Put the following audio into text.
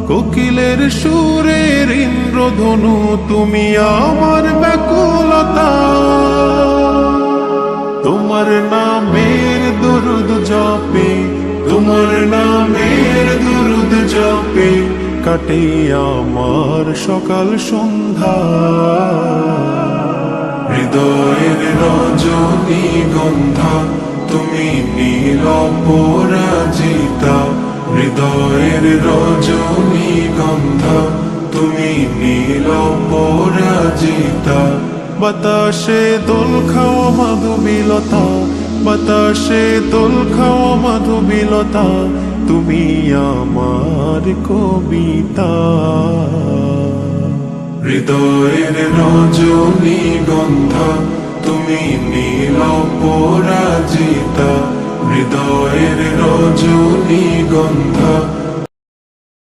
কোকিলের সুরের ইন্দ্রধনু তুমি আমার ব্যাকুলতা। তোমার নামের দরুদ জপে, তোমার নামের দরুদ জপে কাটে আমার সকাল সন্ধ্যা। হৃদয়ের রজনীগন্ধা তুমি নীল পরাজিতা। হৃদয়ের রজনীগন্ধা তুমি নীল পরাজিতা। বাতাসে দোল খাওয়া মাধবীলতা, বাতাসে দোল খাওয়া মাধবীলতা তুমি আমার কবিতা। হৃদয়ের রজনীগন্ধা তুমি নীল পরাজিতা। হৃদয়ের রজনীগন্ধা